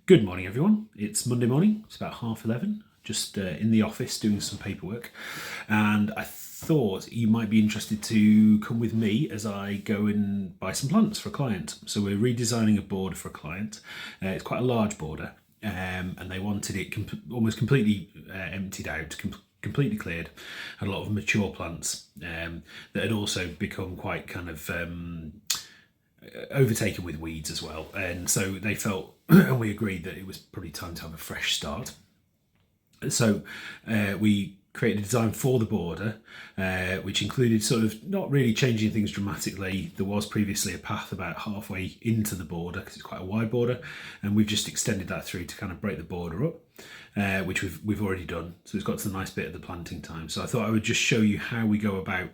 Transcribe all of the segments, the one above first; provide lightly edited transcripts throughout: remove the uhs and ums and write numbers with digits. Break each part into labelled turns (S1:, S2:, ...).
S1: Good morning, everyone. It's Monday morning. It's about 11:30. Just in the office doing some paperwork, and I thought you might be interested to come with me as I go and buy some plants for a client. So we're redesigning a border for a client. It's quite a large border, and they wanted it almost completely emptied out, completely cleared. Had a lot of mature plants that had also become quite kind of overtaken with weeds as well, and so they felt and we agreed that it was probably time to have a fresh start. So we created a design for the border, which included sort of not really changing things dramatically. There was previously a path about halfway into the border because it's quite a wide border, and we've just extended that through to kind of break the border up, which we've already done. So it's got to the nice bit of the planting time. So I thought I would just show you how we go about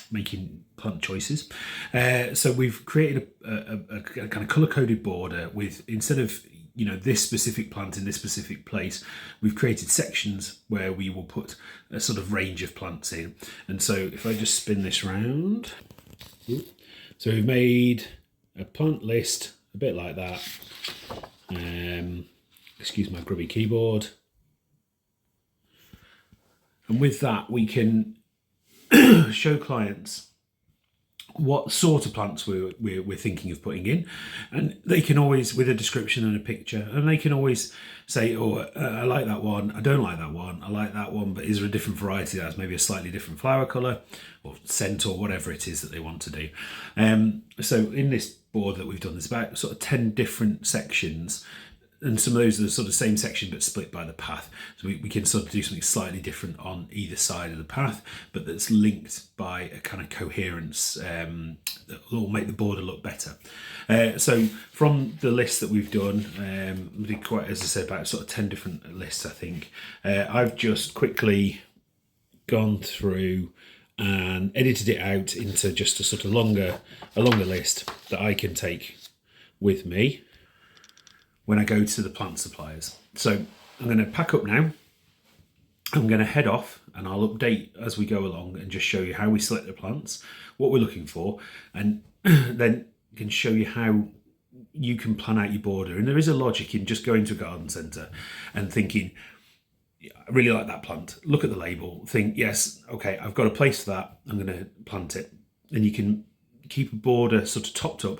S1: making plant choices. So we've created a kind of colour-coded border with, instead of this specific plant in this specific place, we've created sections where we will put a sort of range of plants in. And so if I just spin this round, so we've made a plant list a bit like that. Excuse my grubby keyboard. And with that, we can show clients what sort of plants we're thinking of putting in, and they can always, with a description and a picture, and they can always say, oh, I like that one, I don't like that one, I like that one, but is there a different variety that has maybe a slightly different flower colour or scent or whatever it is that they want to do. So in this board that we've done, there's about sort of 10 different sections, and some of those are the sort of same section but split by the path. So we can sort of do something slightly different on either side of the path, but that's linked by a kind of coherence that will make the border look better. So from the list that we've done, we did quite, as I said, about sort of 10 different lists, I think. I've just quickly gone through and edited it out into just a sort of longer list that I can take with me when I go to the plant suppliers. So I'm going to pack up now. I'm going to head off, and I'll update as we go along and just show you how we select the plants, what we're looking for, and then can show you how you can plan out your border. And there is a logic in just going to a garden centre and thinking, I really like that plant. Look at the label, think, yes, okay, I've got a place for that, I'm going to plant it. And you can keep a border sort of topped up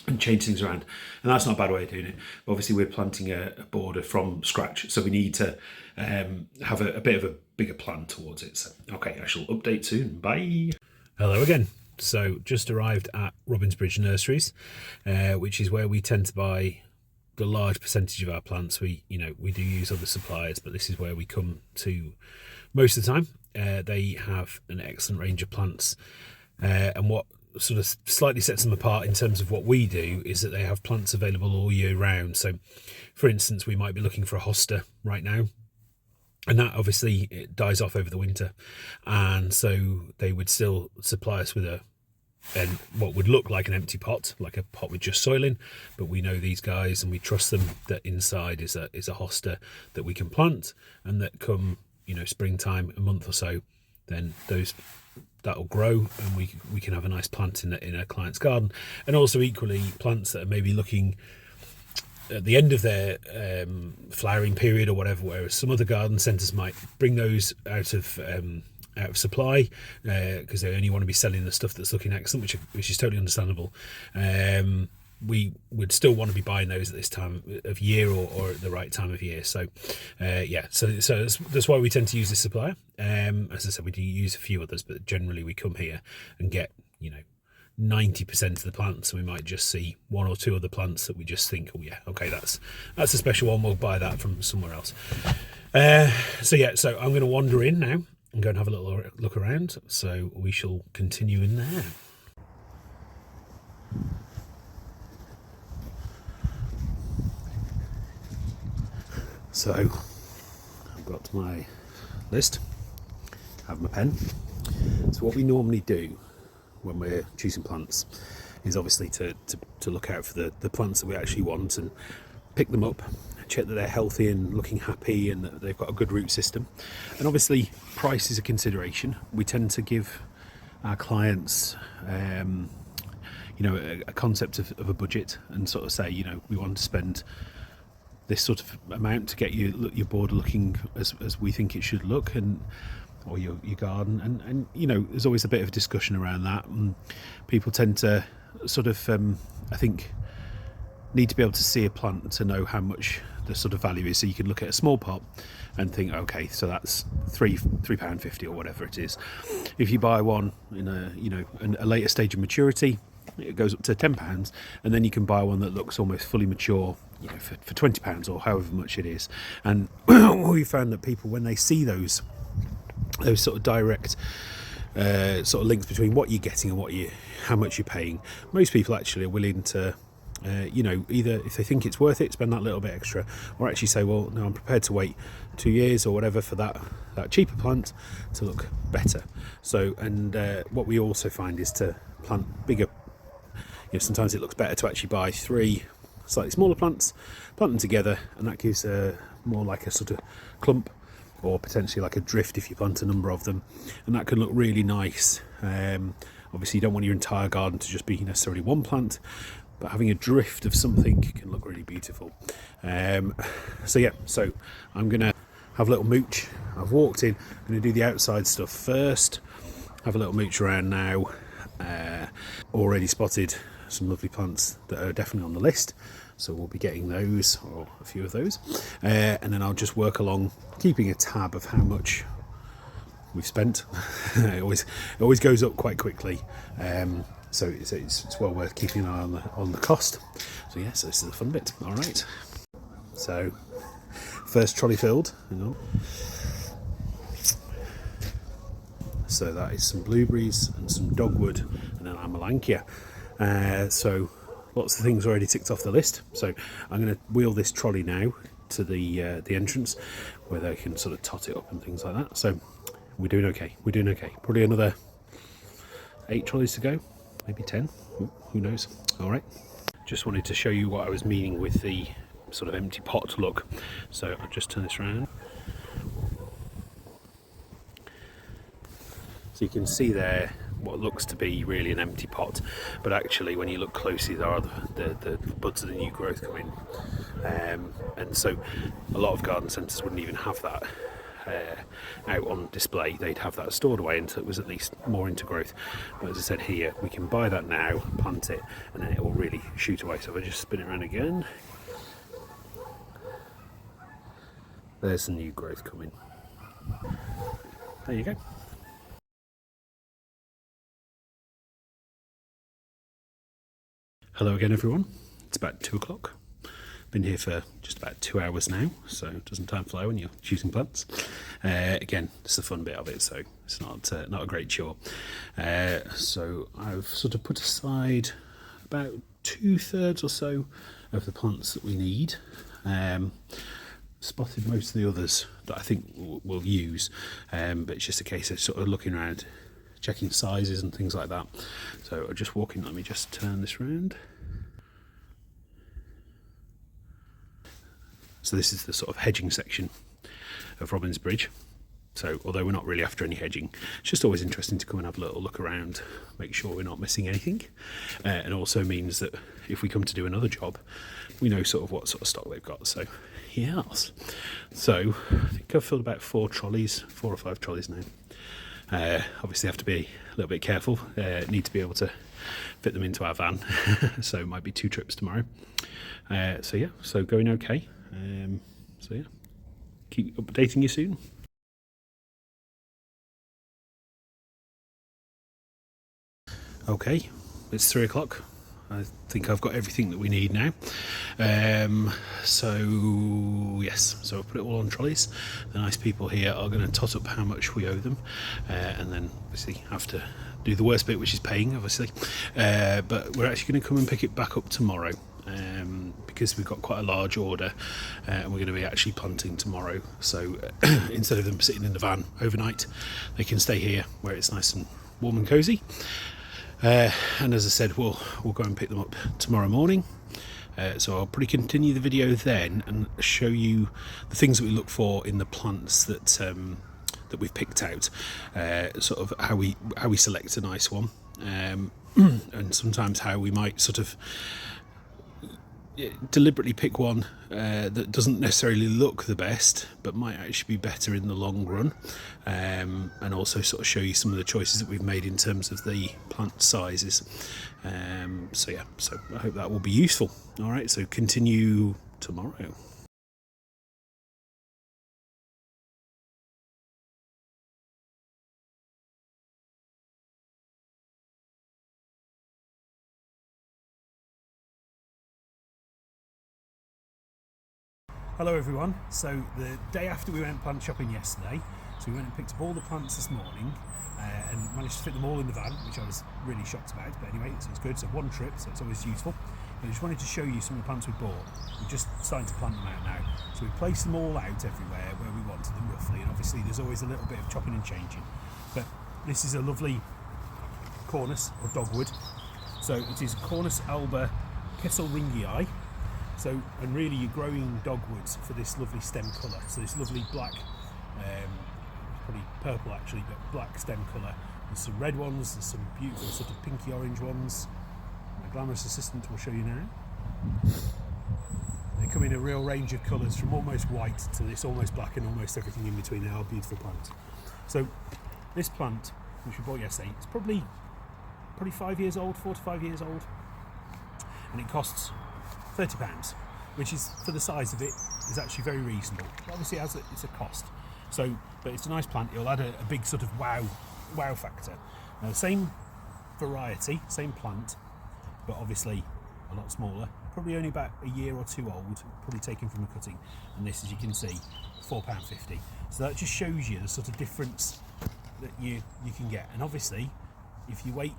S1: and change things around, and that's not a bad way of doing it. But obviously we're planting a border from scratch, so we need to have a bit of a bigger plan towards it. So okay, I shall update soon. Bye. Hello again. So just arrived at Bridge Nurseries, which is where we tend to buy the large percentage of our plants. We do use other suppliers, but this is where we come to most of the time. They have an excellent range of plants, and what sort of slightly sets them apart in terms of what we do is that they have plants available all year round. So for instance, we might be looking for a hosta right now, and that obviously it dies off over the winter, and so they would still supply us with what would look like an empty pot, like a pot with just soil in, but we know these guys and we trust them that inside is a hosta that we can plant, and that come springtime, a month or so, then that'll grow, and we can have a nice plant in a client's garden. And also equally, plants that are maybe looking at the end of their flowering period or whatever, whereas some other garden centres might bring those out of supply because they only want to be selling the stuff that's looking excellent, which is totally understandable. We would still want to be buying those at this time of year or at the right time of year. So so that's why we tend to use this supplier. As I said, we do use a few others, but generally we come here and get 90% of the plants, and we might just see one or two other plants that we just think, oh yeah, okay, that's a special one, we'll buy that from somewhere else. So I'm going to wander in now and go and have a little look around, so we shall continue in there. So I've got my list, I have my pen. So what we normally do when we're choosing plants is obviously to look out for the plants that we actually want and pick them up, check that they're healthy and looking happy and that they've got a good root system. And obviously price is a consideration. We tend to give our clients a concept of a budget, and sort of say, we want to spend this sort of amount to get your board looking as we think it should look, or your garden, and there's always a bit of discussion around that, and people tend to sort of I think need to be able to see a plant to know how much the sort of value is. So you can look at a small pot and think, okay, so that's £3.50 or whatever it is. If you buy one in a later stage of maturity, it goes up to £10, and then you can buy one that looks almost fully mature, for £20 or however much it is. And we found that people, when they see those sort of direct sort of links between what you're getting and how much you're paying, most people actually are willing to either, if they think it's worth it, spend that little bit extra, or actually say, well, no, I'm prepared to wait 2 years or whatever for that cheaper plant to look better. So, and what we also find is to plant bigger. Sometimes it looks better to actually buy 3 slightly smaller plants, plant them together, and that gives more like a sort of clump, or potentially like a drift if you plant a number of them, and that can look really nice. Obviously you don't want your entire garden to just be necessarily one plant, but having a drift of something can look really beautiful. So I'm gonna have a little mooch. I've walked in, I'm gonna do the outside stuff first, have a little mooch around now. Already spotted some lovely plants that are definitely on the list, so we'll be getting those, or a few of those, and then I'll just work along, keeping a tab of how much we've spent. It always goes up quite quickly, so it's well worth keeping an eye on the cost. So yes, this is the fun bit. All right, so first trolley filled. Hang on. So that is some blueberries and some dogwood and an Amelanchier. So lots of things already ticked off the list. So I'm going to wheel this trolley now to the entrance, where they can sort of tot it up and things like that. So we're doing okay. Probably another 8 trolleys to go, maybe 10. Who knows? All right. Just wanted to show you what I was meaning with the sort of empty pot look. So I'll just turn this around. So you can see there what looks to be really an empty pot, but actually when you look closely there are the buds of the new growth coming, and so a lot of garden centres wouldn't even have that out on display. They'd have that stored away until it was at least more into growth. But as I said, here we can buy that now, plant it, and then it will really shoot away. So if I just spin it around again, there's the new growth coming. There you go. Hello again, everyone. It's about 2 o'clock. Been here for just about 2 hours now, so doesn't time fly when you're choosing plants? Again, it's the fun bit of it, so it's not a great chore. So I've sort of put aside about 2/3 or so of the plants that we need. Spotted most of the others that I think we'll use, but it's just a case of sort of looking around, checking sizes and things like that. So I'm just walking, let me just turn this round. So this is the sort of hedging section of Robin's Bridge. So although we're not really after any hedging, it's just always interesting to come and have a little look around, make sure we're not missing anything. And also means that if we come to do another job, we know sort of what sort of stock they've got. So yes. So I think I've filled about 4 or 5 trolleys now. Obviously have to be a little bit careful, need to be able to fit them into our van, so it might be 2 trips tomorrow. So going okay. Keep updating you soon. Okay, it's 3 o'clock. I think I've got everything that we need now. So I've put it all on trolleys. The nice people here are going to tot up how much we owe them, and then obviously have to do the worst bit, which is paying, obviously. But we're actually going to come and pick it back up tomorrow, because we've got quite a large order, and we're going to be actually planting tomorrow. So instead of them sitting in the van overnight, they can stay here where it's nice and warm and cosy. And as I said, we'll go and pick them up tomorrow morning. So I'll probably continue the video then and show you the things that we look for in the plants that we've picked out, sort of how we select a nice one. and sometimes how we might sort of deliberately pick one that doesn't necessarily look the best but might actually be better in the long run, and also sort of show you some of the choices that we've made in terms of the plant sizes. So yeah, so I hope that will be useful. All right, so continue tomorrow. Hello everyone, so the day after we went plant shopping yesterday, so we went and picked up all the plants this morning and managed to fit them all in the van, which I was really shocked about, but anyway, so it's good. So one trip, so it's always useful. I just wanted to show you some of the plants we bought. We're just starting to plant them out now. So we placed them all out everywhere where we wanted them roughly, and obviously there's always a little bit of chopping and changing. But this is a lovely cornus or dogwood. So it is Cornus alba kesselringii. So, and really you're growing dogwoods for this lovely stem colour. So this lovely black, probably purple actually, but black stem colour. There's some red ones, there's some beautiful sort of pinky orange ones. My glamorous assistant will show you now. They come in a real range of colours, from almost white to this almost black and almost everything in between. They are beautiful plants. So this plant, which we bought yesterday, it's probably 5 years old, 4 to 5 years old, and it costs £30, which is, for the size of it, is actually very reasonable. But obviously it's a cost. So, but it's a nice plant. It'll add a big sort of wow factor. Now, same variety, same plant, but obviously a lot smaller. Probably only about a year or two old, probably taken from a cutting. And this, as you can see, £4.50. So that just shows you the sort of difference that you can get. And obviously, if you wait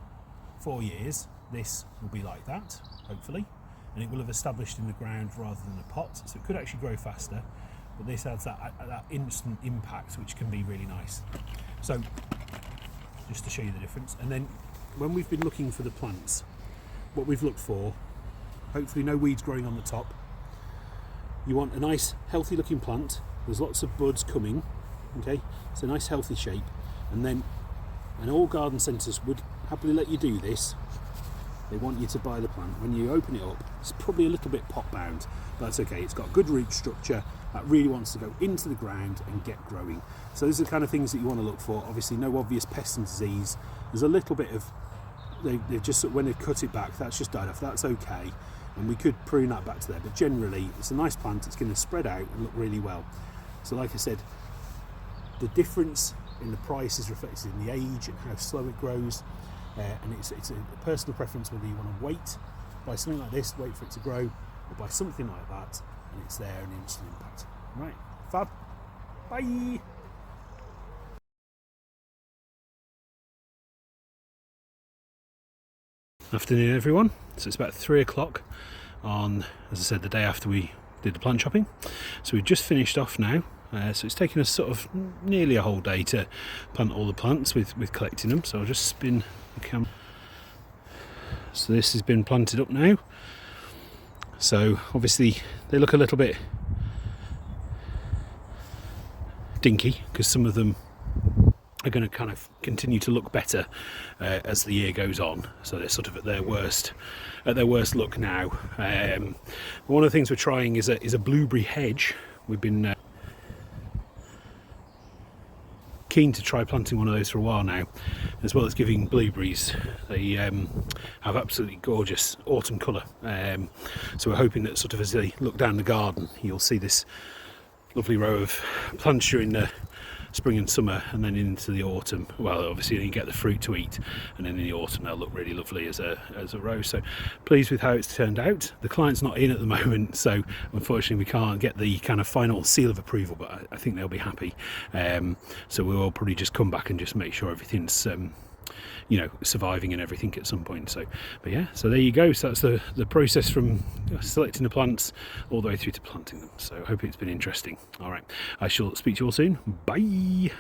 S1: 4 years, this will be like that, hopefully. And it will have established in the ground rather than a pot, so it could actually grow faster, but this adds that instant impact, which can be really nice. So just to show you the difference. And then when we've been looking for the plants, what we've looked for, hopefully no weeds growing on the top. You want a nice healthy looking plant. There's lots of buds coming, okay, it's a nice healthy shape. And all garden centres would happily let you do this. They want you to buy the plant. When you open it up, it's probably a little bit pot bound, but that's okay. It's got good root structure that really wants to go into the ground and get growing. So these are the kind of things that you want to look for. Obviously no obvious pest and disease. There's a little bit of, they've just, when they've cut it back, that's just died off. That's okay, and we could prune that back to there, but generally it's a nice plant. It's going to spread out and look really well. So like I said, the difference in the price is reflected in the age and how slow it grows. And it's a personal preference whether you want to wait, buy something like this, wait for it to grow, or buy something like that, and it's there and instant impact. Right, fab, bye! Afternoon everyone, so it's about 3 o'clock on, as I said, the day after we did the plant shopping. So we've just finished off now. So it's taken us sort of nearly a whole day to plant all the plants with collecting them. So I'll just spin the camera. So this has been planted up now. So obviously they look a little bit dinky because some of them are going to kind of continue to look better as the year goes on. So they're sort of at their worst look now. One of the things we're trying is a blueberry hedge. We've been keen to try planting one of those for a while now, as well as giving blueberries. They have absolutely gorgeous autumn colour, so we're hoping that sort of as they look down the garden you'll see this lovely row of plants during the spring and summer, and then into the autumn. Well, obviously you get the fruit to eat, and then in the autumn they'll look really lovely as a row. So pleased with how it's turned out. The client's not in at the moment, so unfortunately we can't get the kind of final seal of approval, but I think they'll be happy. So we will probably just come back and just make sure everything's surviving and everything at some point. So, but yeah, so there you go. So that's the process from selecting the plants all the way through to planting them. So I hope it's been interesting. All right, I shall speak to you all soon. Bye.